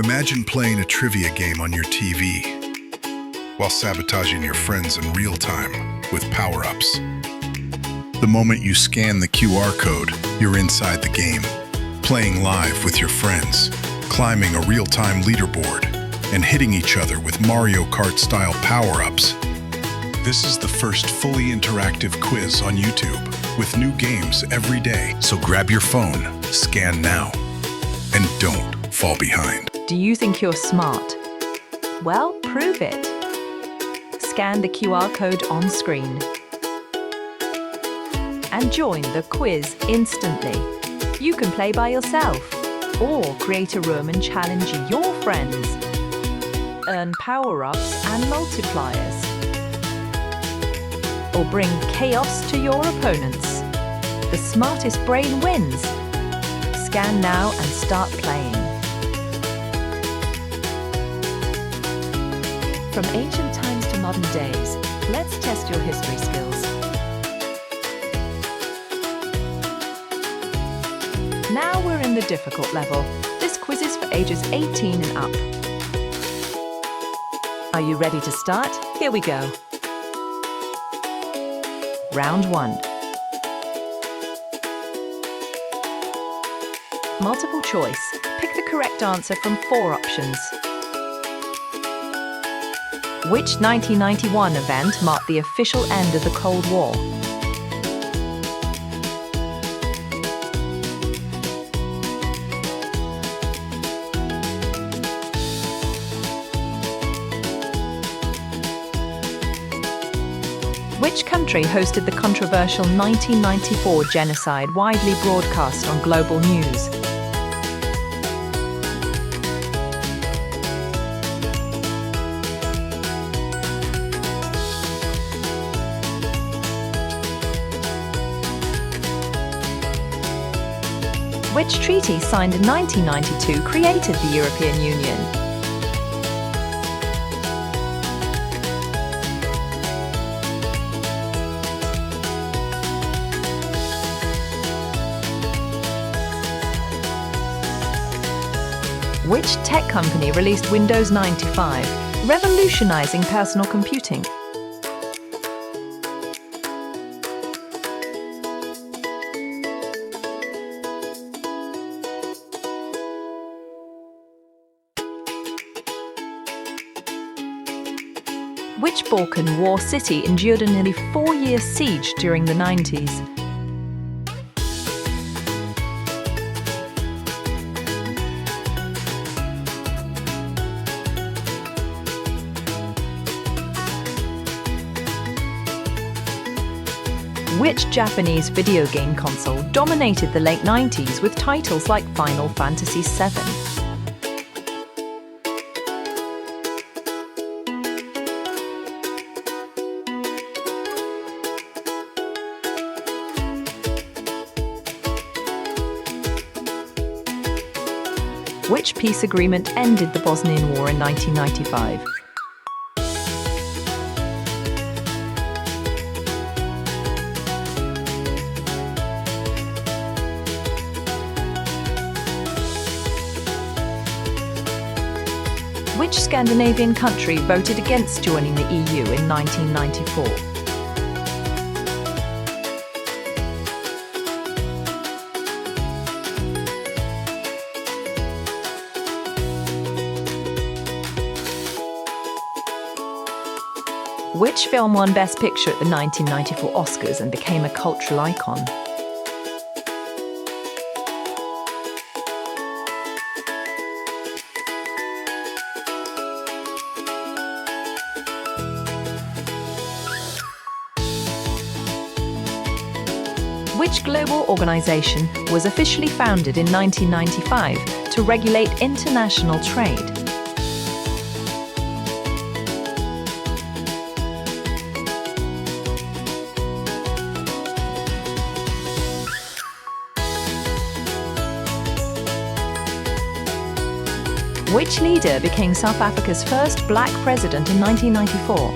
Imagine playing a trivia game on your TV while sabotaging your friends in real time with power-ups. The moment you scan the QR code, you're inside the game, playing live with your friends, climbing a real-time leaderboard, and hitting each other with Mario Kart-style power-ups. This is the first fully interactive quiz on YouTube with new games every day. So grab your phone, scan now, and don't fall behind. Do you think you're smart? Well, prove it. Scan the QR code on screen and join the quiz instantly. You can play by yourself or create a room and challenge your friends. Earn power-ups and multipliers. Or bring chaos to your opponents. The smartest brain wins. Scan now and start playing. From ancient times to modern days, let's test your history skills. Now we're in the difficult level. This quiz is for ages 18 and up. Are you ready to start? Here we go. Round 1. Multiple choice. Pick the correct answer from 4 options. Which 1991 event marked the official end of the Cold War? Which country hosted the controversial 1994 genocide widely broadcast on global news? Which treaty signed in 1992 created the European Union? Which tech company released Windows 95, revolutionizing personal computing? Which Balkan war city endured a nearly 4-year siege during the 90s? Which Japanese video game console dominated the late 90s with titles like Final Fantasy VII? Which peace agreement ended the Bosnian War in 1995? Which Scandinavian country voted against joining the EU in 1994? Which film won Best Picture at the 1994 Oscars and became a cultural icon? Which global organization was officially founded in 1995 to regulate international trade? Which leader became South Africa's first black president in 1994?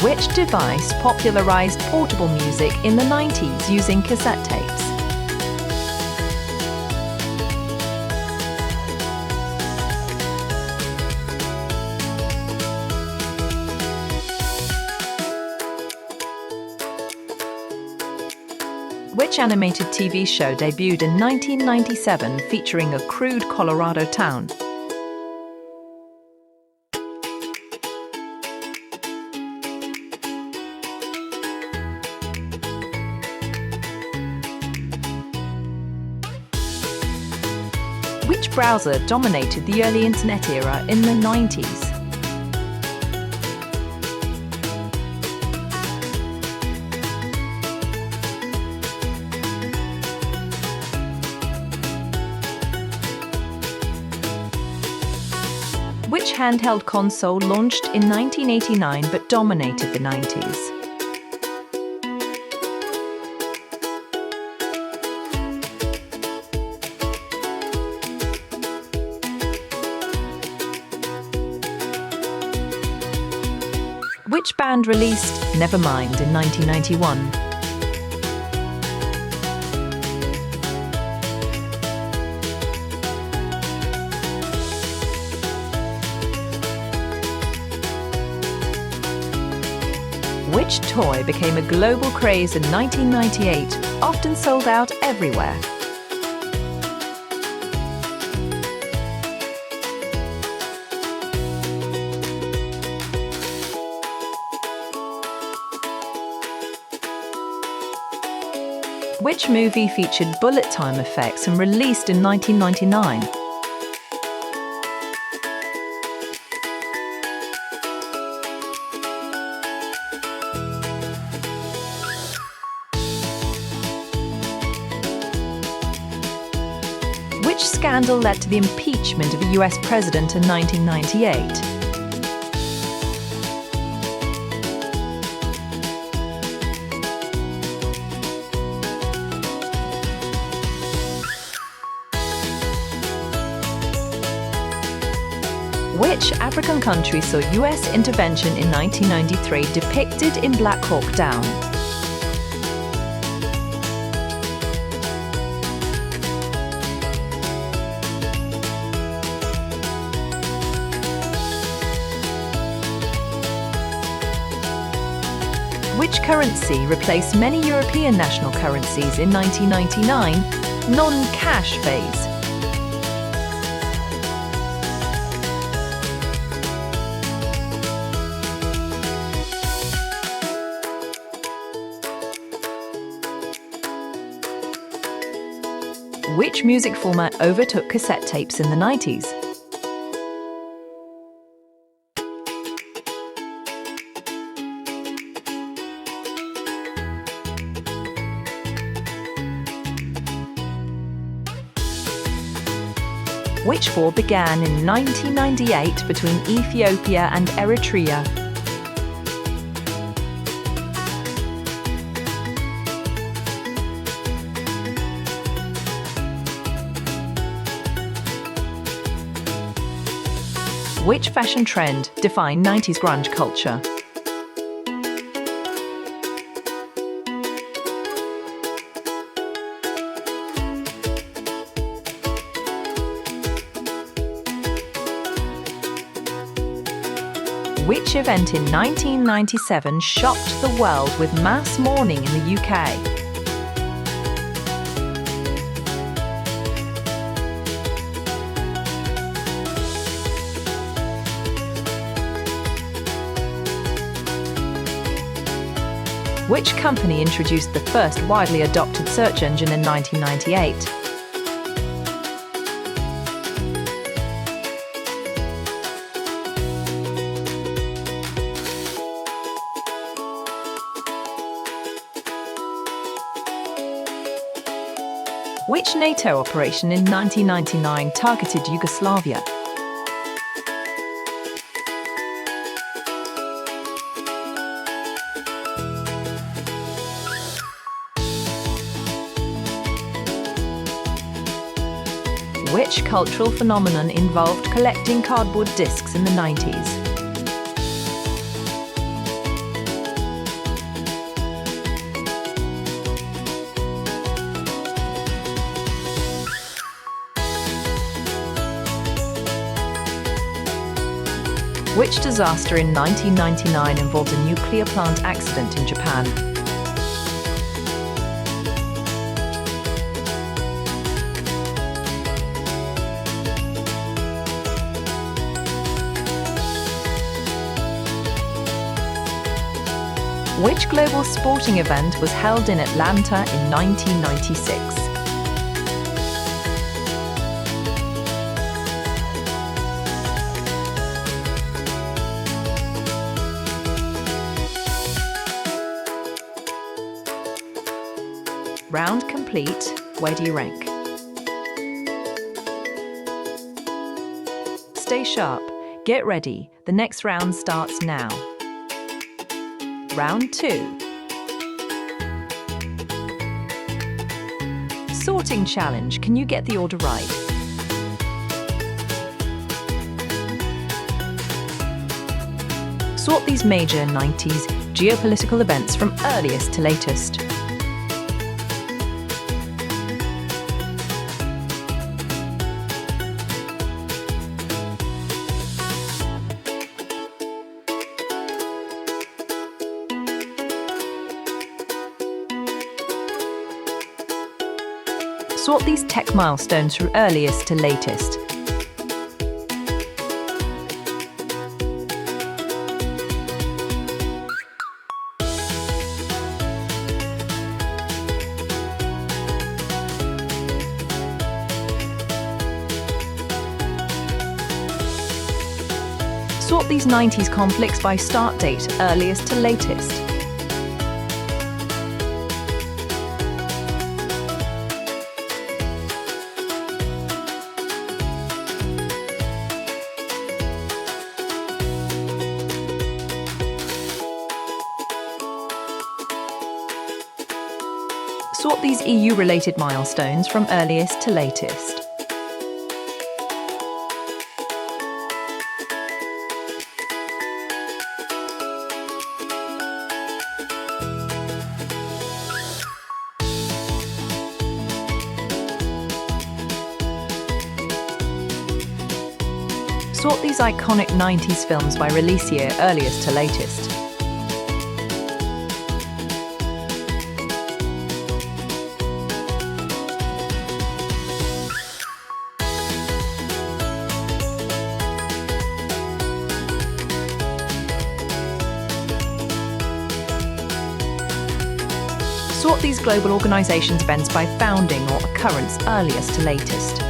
Which device popularized portable music in the 90s using cassette tapes? Which animated TV show debuted in 1997 featuring a crude Colorado town? Which browser dominated the early internet era in the 90s? Which handheld console launched in 1989 but dominated the 90s? Which band released Nevermind in 1991? Which toy became a global craze in 1998, often sold out everywhere? Which movie featured bullet time effects and released in 1999? Which scandal led to the impeachment of a US president in 1998? Which African country saw US intervention in 1993 depicted in Black Hawk Down? Which currency replaced many European national currencies in 1999? Non-cash phase. Which music format overtook cassette tapes in the 90s? Which war began in 1998 between Ethiopia and Eritrea? Which fashion trend defined 90s grunge culture? Which event in 1997 shocked the world with mass mourning in the UK? Which company introduced the first widely adopted search engine in 1998? Which NATO operation in 1999 targeted Yugoslavia? Which cultural phenomenon involved collecting cardboard discs in the 90s? Which disaster in 1999 involved a nuclear plant accident in Japan? Which global sporting event was held in Atlanta in 1996? Round complete. Where do you rank? Stay sharp. Get ready. The next round starts now. Round 2. Sorting challenge. Can you get the order right? Sort these major 90s geopolitical events from earliest to latest. Sort these tech milestones from earliest to latest. Sort these 90s conflicts by start date, earliest to latest. Sort these EU-related milestones from earliest to latest. Sort these iconic 90s films by release year, earliest to latest. Sort these global organizations' events by founding or occurrence, earliest to latest.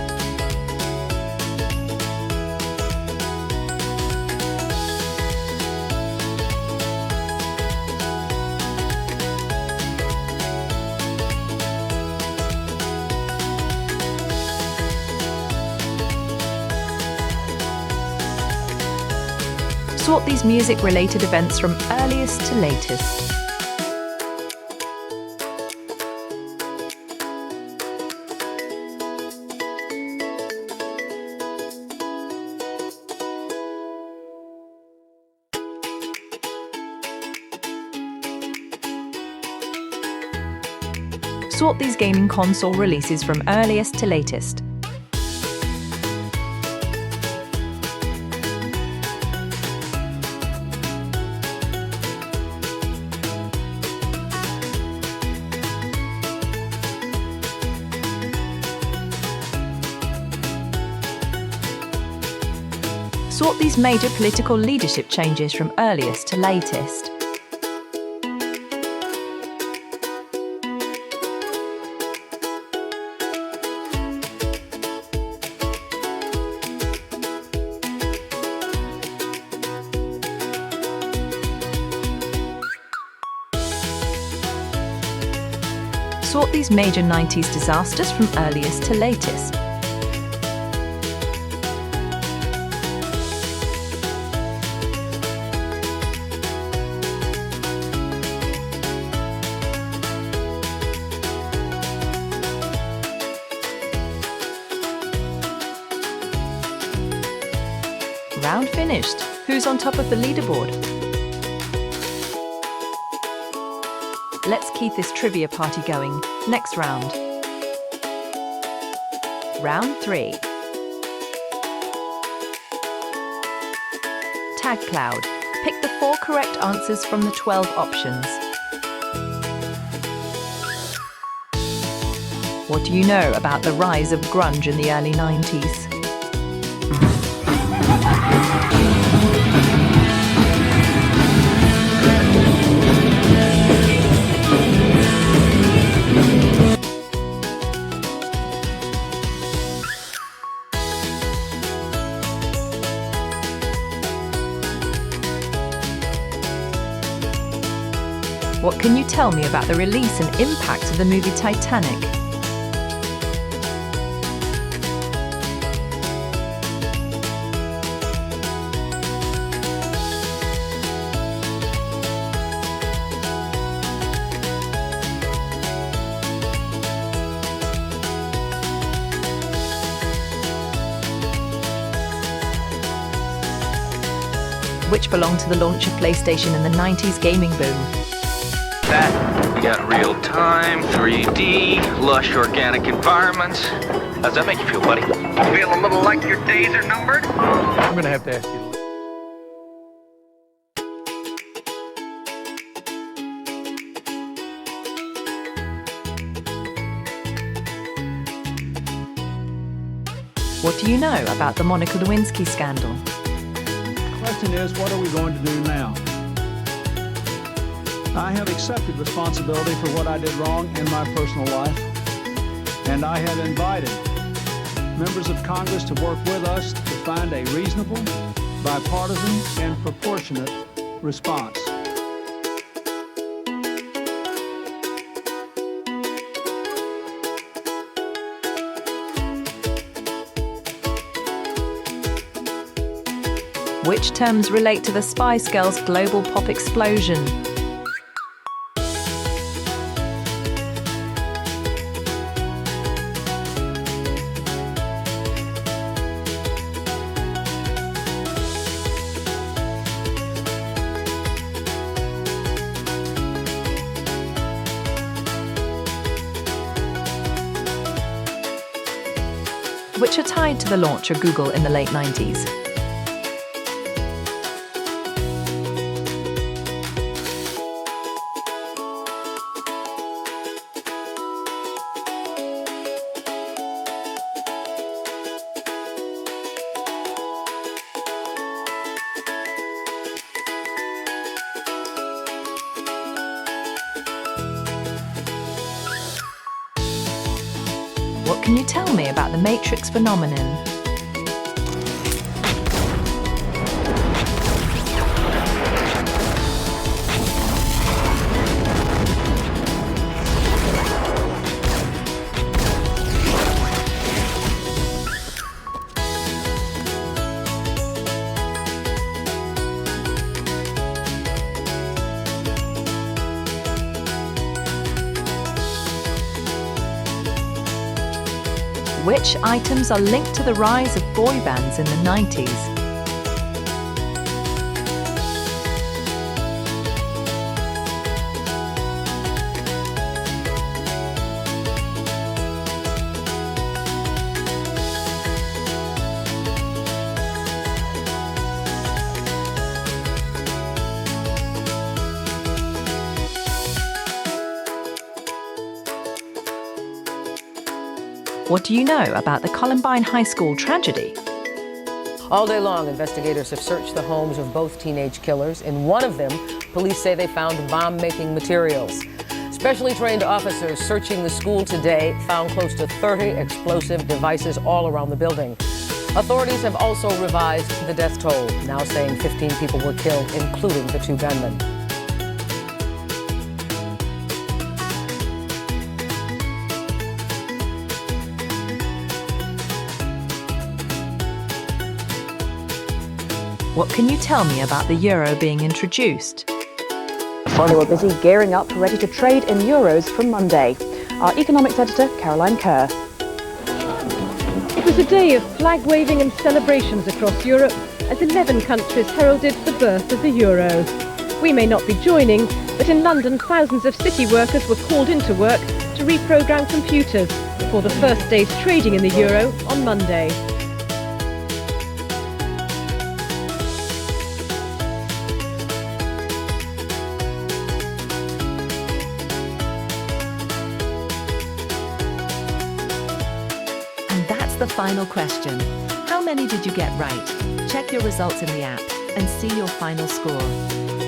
Sort these music-related events from earliest to latest. Sort these gaming console releases from earliest to latest. Sort these major political leadership changes from earliest to latest. Sort these major 90s disasters from earliest to latest. Round finished. Who's on top of the leaderboard? Let's keep this trivia party going. Next round. Round 3. tag cloud. Pick the 4 correct answers from the 12 options. What do you know about the rise of grunge in the early 90s? What can you tell me about the release and impact of the movie Titanic? Which belonged to the launch of PlayStation in the 90s gaming boom? That, we got real-time, 3D, lush organic environments. How's that make you feel, buddy? Feel a little like your days are numbered? I'm gonna have to ask you. What do you know about the Monica Lewinsky scandal? The question is, what are we going to do now? I have accepted responsibility for what I did wrong in my personal life, and I have invited members of Congress to work with us to find a reasonable, bipartisan, and proportionate response. Which terms relate to the Spice Girls' global pop explosion? Which are tied to the launch of Google in the late 90s? What can you tell me about the matrix phenomenon? Which items are linked to the rise of boy bands in the 90s? What do you know about the Columbine High School tragedy? All day long, investigators have searched the homes of both teenage killers. In one of them, police say they found bomb-making materials. Specially trained officers searching the school today found close to 30 explosive devices all around the building. Authorities have also revised the death toll, now saying 15 people were killed, including the 2 gunmen. What can you tell me about the euro being introduced? They were busy gearing up, ready to trade in euros from Monday. Our economics editor, Caroline Kerr. It was a day of flag-waving and celebrations across Europe as 11 countries heralded the birth of the euro. We may not be joining, but in London thousands of city workers were called into work to reprogram computers before the first day's trading in the euro on Monday. the final question. How many did you get right? Check your results in the app and see your final score.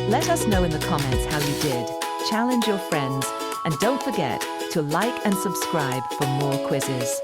Let us know in the comments how you did. Challenge your friends, and don't forget to like and subscribe for more quizzes.